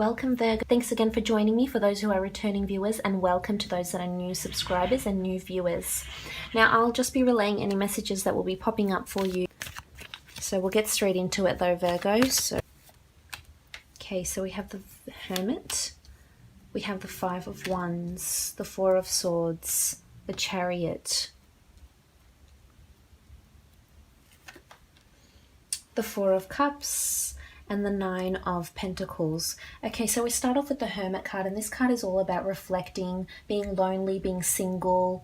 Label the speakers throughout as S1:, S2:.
S1: Welcome Virgo. Thanks again for joining me for those who are returning viewers, and welcome to those that are new subscribers and new viewers. Now I'll just be relaying any messages that will be popping up for you. So we'll get straight into it though, Virgo. Okay, so we have the Hermit, we have the Five of Wands, the Four of Swords, the Chariot, the Four of Cups, and the Nine of Pentacles. Okay, so we start off with the Hermit card, and this card is all about reflecting, being lonely, being single,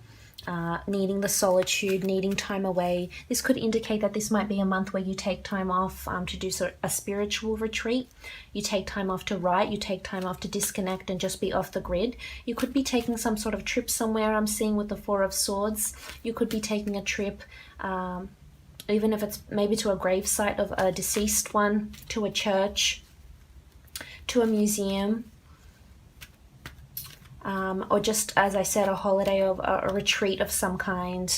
S1: needing the solitude, needing time away. This could indicate that this might be a month where you take time off to do a spiritual retreat. You take time off to write, you take time off to disconnect and just be off the grid. You could be taking some sort of trip somewhere, I'm seeing with the Four of Swords. You could be taking a trip, even if it's maybe to a gravesite of a deceased one, to a church, to a museum, or just, as I said, a holiday or a retreat of some kind,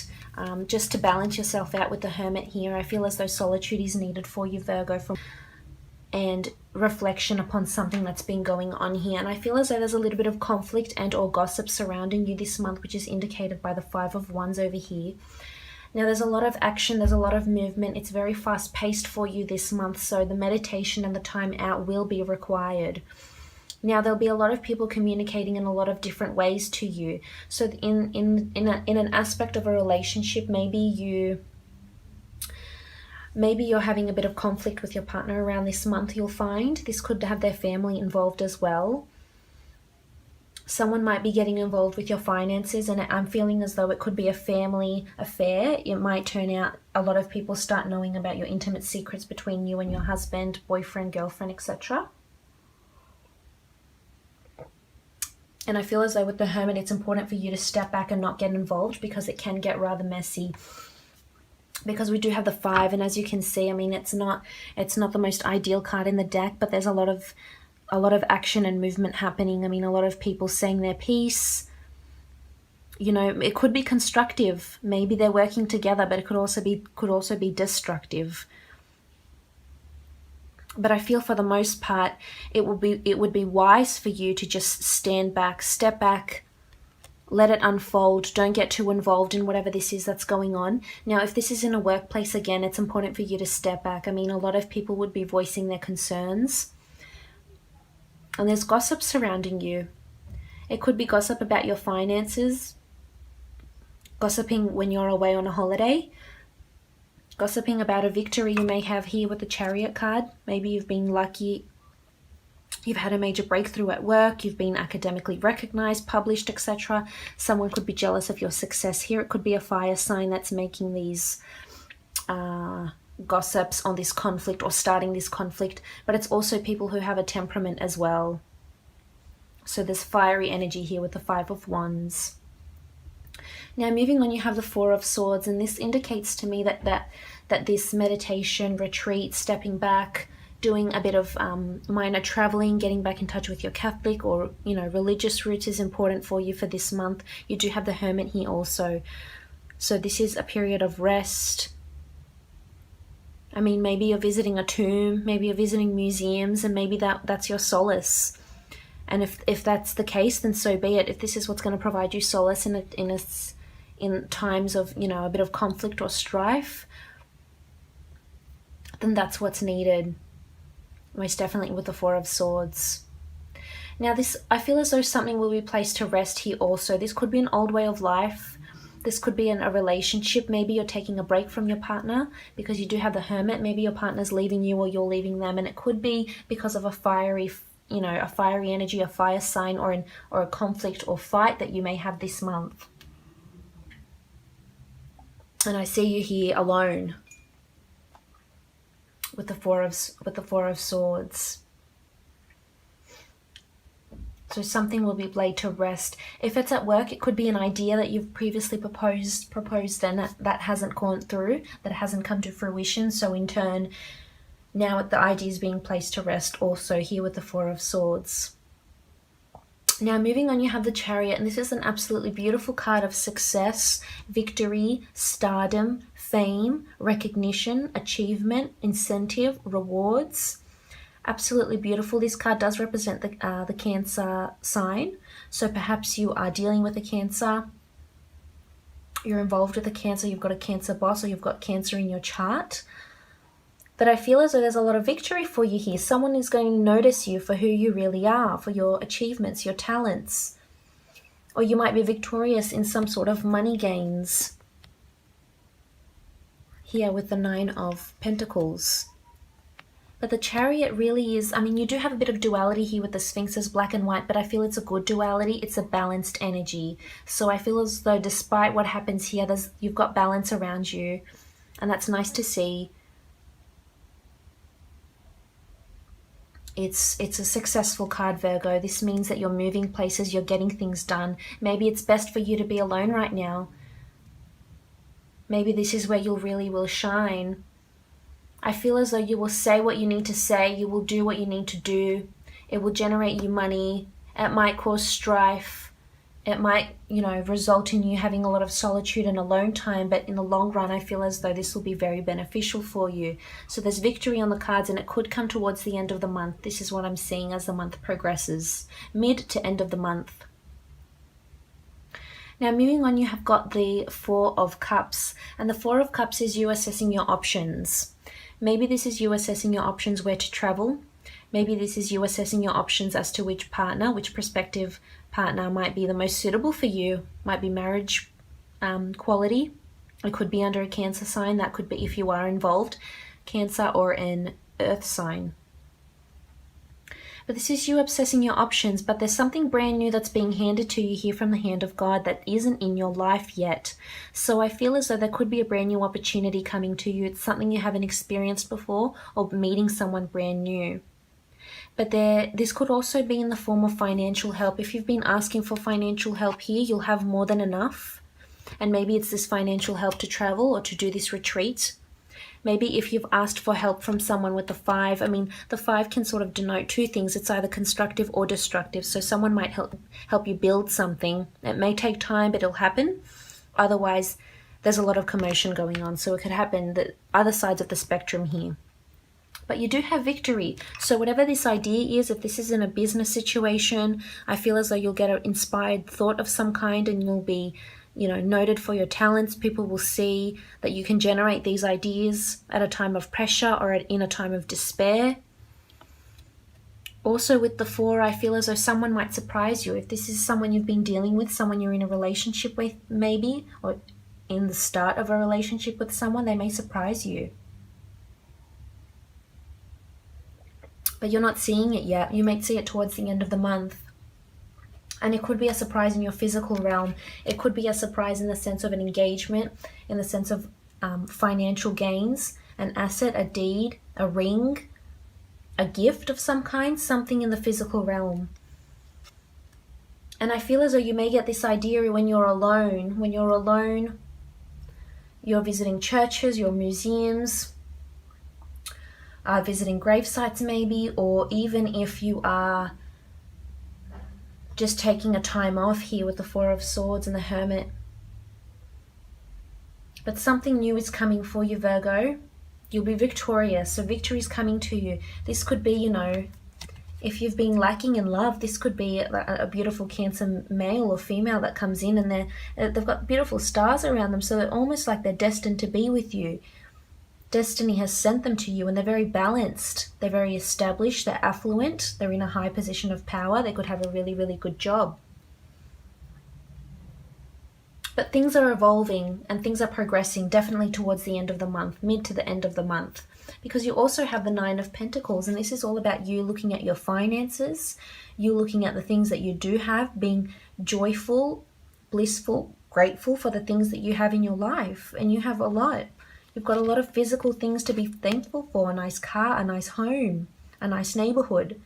S1: just to balance yourself out with the Hermit here. I feel as though solitude is needed for you, Virgo, and reflection upon something that's been going on here. And I feel as though there's a little bit of conflict and or gossip surrounding you this month, which is indicated by the Five of Wands over here. Now there's a lot of action, there's a lot of movement. It's very fast paced for you this month, so the meditation and the time out will be required. Now there'll be a lot of people communicating in a lot of different ways to you. So in an aspect of a relationship, maybe you're having a bit of conflict with your partner around this month, you'll find. This could have their family involved as well. Someone might be getting involved with your finances, and I'm feeling as though it could be a family affair. It might turn out a lot of people start knowing about your intimate secrets between you and your husband, boyfriend, girlfriend, etc. And I feel as though with the Hermit, it's important for you to step back and not get involved, because it can get rather messy. Because we do have the Five, and as you can see, I mean, it's not the most ideal card in the deck, but there's a lot of action and movement happening. I mean, a lot of people saying their piece. You know, it could be constructive. Maybe they're working together, but it could also be destructive. But I feel for the most part, it would be wise for you to just stand back, step back, let it unfold. Don't get too involved in whatever this is that's going on. Now, if this is in a workplace, again, it's important for you to step back. I mean, a lot of people would be voicing their concerns. And there's gossip surrounding you. It could be gossip about your finances, gossiping when you're away on a holiday, gossiping about a victory you may have here with the Chariot card. Maybe you've been lucky, you've had a major breakthrough at work, you've been academically recognized, published, etc. Someone could be jealous of your success here. It could be a fire sign that's making these gossips on this conflict or starting this conflict, but it's also people who have a temperament as well. So there's fiery energy here with the Five of Wands. Now moving on, you have the Four of Swords, and this indicates to me that this meditation, retreat, stepping back, doing a bit of minor traveling, getting back in touch with your Catholic or religious roots is important for you for this month. You do have the Hermit here also, so this is a period of rest. I mean, maybe you're visiting a tomb, maybe you're visiting museums, and maybe that's your solace. And if that's the case, then so be it. If this is what's going to provide you solace in times of a bit of conflict or strife, then that's what's needed. Most definitely with the Four of Swords. Now I feel as though something will be placed to rest here also. This could be an old way of life. This could be in a relationship. Maybe you're taking a break from your partner because you do have the Hermit. Maybe your partner's leaving you or you're leaving them, and it could be because of a fiery energy, a fire sign, or a conflict or fight that you may have this month. And I see you here alone with the Four of Swords. So something will be laid to rest. If it's at work, it could be an idea that you've previously proposed and that hasn't gone through, that hasn't come to fruition. So in turn, now the idea is being placed to rest also here with the Four of Swords. Now moving on, you have the Chariot, and this is an absolutely beautiful card of success, victory, stardom, fame, recognition, achievement, incentive, rewards. Absolutely beautiful. This card does represent the Cancer sign. So perhaps you are dealing with a Cancer. You're involved with a Cancer. You've got a Cancer boss, or you've got Cancer in your chart. But I feel as though there's a lot of victory for you here. Someone is going to notice you for who you really are, for your achievements, your talents. Or you might be victorious in some sort of money gains. Here with the 9 of Pentacles. But the Chariot really is, I mean, you do have a bit of duality here with the Sphinxes, black and white, but I feel it's a good duality. It's a balanced energy. So I feel as though despite what happens here, you've got balance around you. And that's nice to see. It's a successful card, Virgo. This means that you're moving places, you're getting things done. Maybe it's best for you to be alone right now. Maybe this is where you really will shine. I feel as though you will say what you need to say, you will do what you need to do. It will generate you money. It might cause strife. It might, result in you having a lot of solitude and alone time, but in the long run, I feel as though this will be very beneficial for you. So there's victory on the cards, and it could come towards the end of the month. This is what I'm seeing as the month progresses, mid to end of the month. Now, moving on, you have got the 4 of Cups, and the 4 of Cups is you assessing your options. Maybe this is you assessing your options where to travel. Maybe this is you assessing your options as to which partner, which prospective partner might be the most suitable for you. Might be marriage quality. It could be under a Cancer sign. That could be if you are involved. Cancer or an Earth sign. But this is you obsessing your options, but there's something brand new that's being handed to you here from the hand of God that isn't in your life yet. So I feel as though there could be a brand new opportunity coming to you. It's something you haven't experienced before, or meeting someone brand new. But this could also be in the form of financial help. If you've been asking for financial help here, you'll have more than enough. And maybe it's this financial help to travel or to do this retreat. Maybe if you've asked for help from someone with the 5, I mean, the 5 can sort of denote 2 things. It's either constructive or destructive. So someone might help you build something. It may take time, but it'll happen. Otherwise, there's a lot of commotion going on. So it could happen the other sides of the spectrum here. But you do have victory. So whatever this idea is, if this is in a business situation, I feel as though you'll get an inspired thought of some kind, and you'll be, noted for your talents. People will see that you can generate these ideas at a time of pressure or in a time of despair. Also with the 4, I feel as though someone might surprise you. If this is someone you've been dealing with, someone you're in a relationship with maybe, or in the start of a relationship with someone, they may surprise you. But you're not seeing it yet. You might see it towards the end of the month. And it could be a surprise in your physical realm. It could be a surprise in the sense of an engagement, in the sense of financial gains, an asset, a deed, a ring, a gift of some kind, something in the physical realm. And I feel as though you may get this idea when you're alone. When you're alone, you're visiting churches, your museums, visiting grave sites maybe, or even if you are just taking a time off here with the 4 of Swords and the Hermit. But something new is coming for you, Virgo. You'll be victorious, so victory is coming to you. This could be, if you've been lacking in love, this could be a beautiful Cancer male or female that comes in, and they've got beautiful stars around them, so they're almost like they're destined to be with you. Destiny has sent them to you, and they're very balanced. They're very established. They're affluent. They're in a high position of power. They could have a really, really good job. But things are evolving and things are progressing definitely towards the end of the month, mid to the end of the month. Because you also have the 9 of Pentacles, and this is all about you looking at your finances, you looking at the things that you do have, being joyful, blissful, grateful for the things that you have in your life. And you have a lot. You've got a lot of physical things to be thankful for. A nice car, a nice home, a nice neighborhood.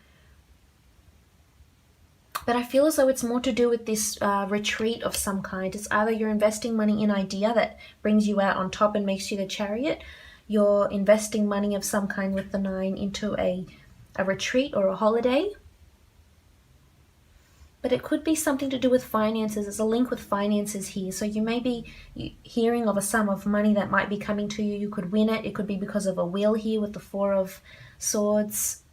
S1: But I feel as though it's more to do with this retreat of some kind. It's either you're investing money in an idea that brings you out on top and makes you the Chariot. You're investing money of some kind with the 9 into a retreat or a holiday. But it could be something to do with finances. There's a link with finances here. So you may be hearing of a sum of money that might be coming to you. You could win it. It could be because of a will here with the 4 of Swords.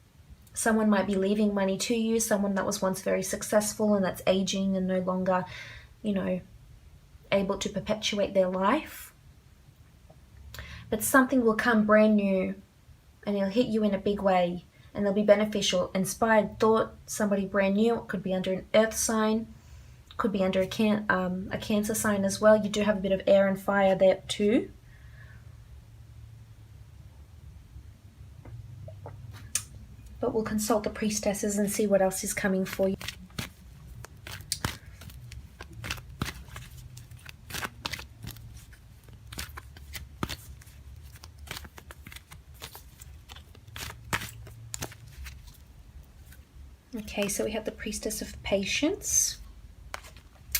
S1: Someone might be leaving money to you, someone that was once very successful and that's aging and no longer, you know, able to perpetuate their life. But something will come brand new and it'll hit you in a big way, and they'll be beneficial. Inspired thought, somebody brand new. It could be under an earth sign, could be under a Cancer sign as well. You do have a bit of air and fire there too. But we'll consult the priestesses and see what else is coming for you. Okay, so we have the Priestess of Patience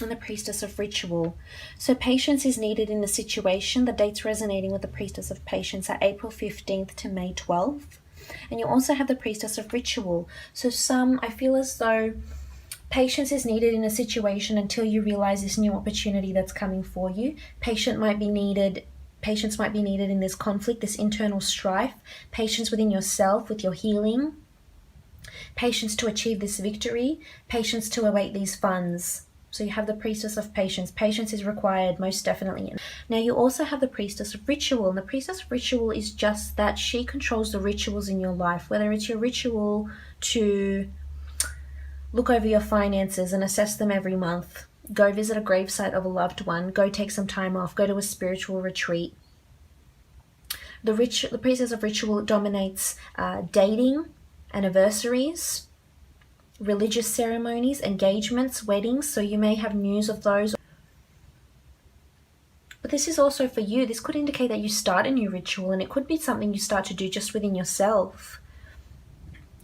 S1: and the Priestess of Ritual. So patience is needed in the situation. The dates resonating with the Priestess of Patience are April 15th to May 12th. And you also have the Priestess of Ritual. So I feel as though patience is needed in a situation until you realize this new opportunity that's coming for you. Patience might be needed in this conflict, this internal strife. Patience within yourself, with your healing. Patience to achieve this victory. Patience to await these funds. So you have the Priestess of Patience. Patience is required, most definitely. Now you also have the Priestess of Ritual. And the Priestess of Ritual is just that. She controls the rituals in your life. Whether it's your ritual to look over your finances and assess them every month. Go visit a gravesite of a loved one. Go take some time off. Go to a spiritual retreat. The Priestess of Ritual dominates dating, anniversaries, religious ceremonies, engagements, weddings. So you may have news of those. But this is also for you. This could indicate that you start a new ritual, and it could be something you start to do just within yourself.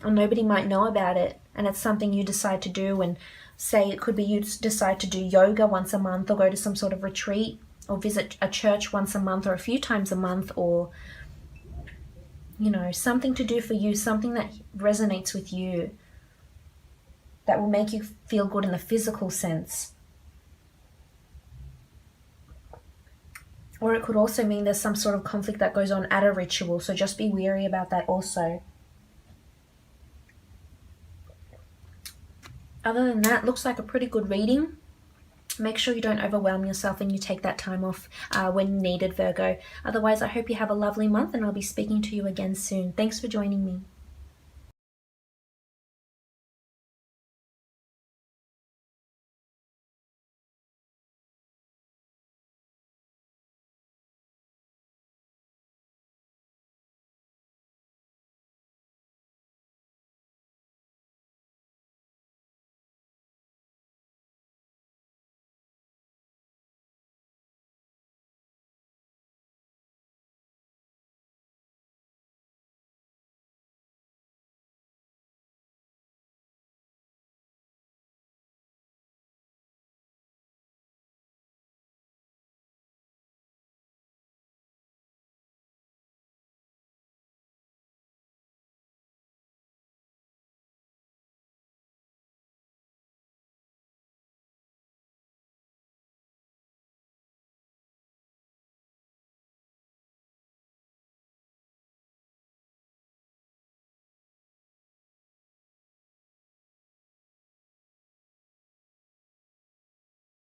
S1: Or nobody might know about it, and it's something you decide to do. And say it could be you decide to do yoga once a month, or go to some sort of retreat, or visit a church once a month or a few times a month, or, you know, something to do for you, something that resonates with you, that will make you feel good in the physical sense. Or it could also mean there's some sort of conflict that goes on at a ritual, so just be wary about that also. Other than that, looks like a pretty good reading. Make sure you don't overwhelm yourself and you take that time off when needed, Virgo. Otherwise, I hope you have a lovely month, and I'll be speaking to you again soon. Thanks for joining me.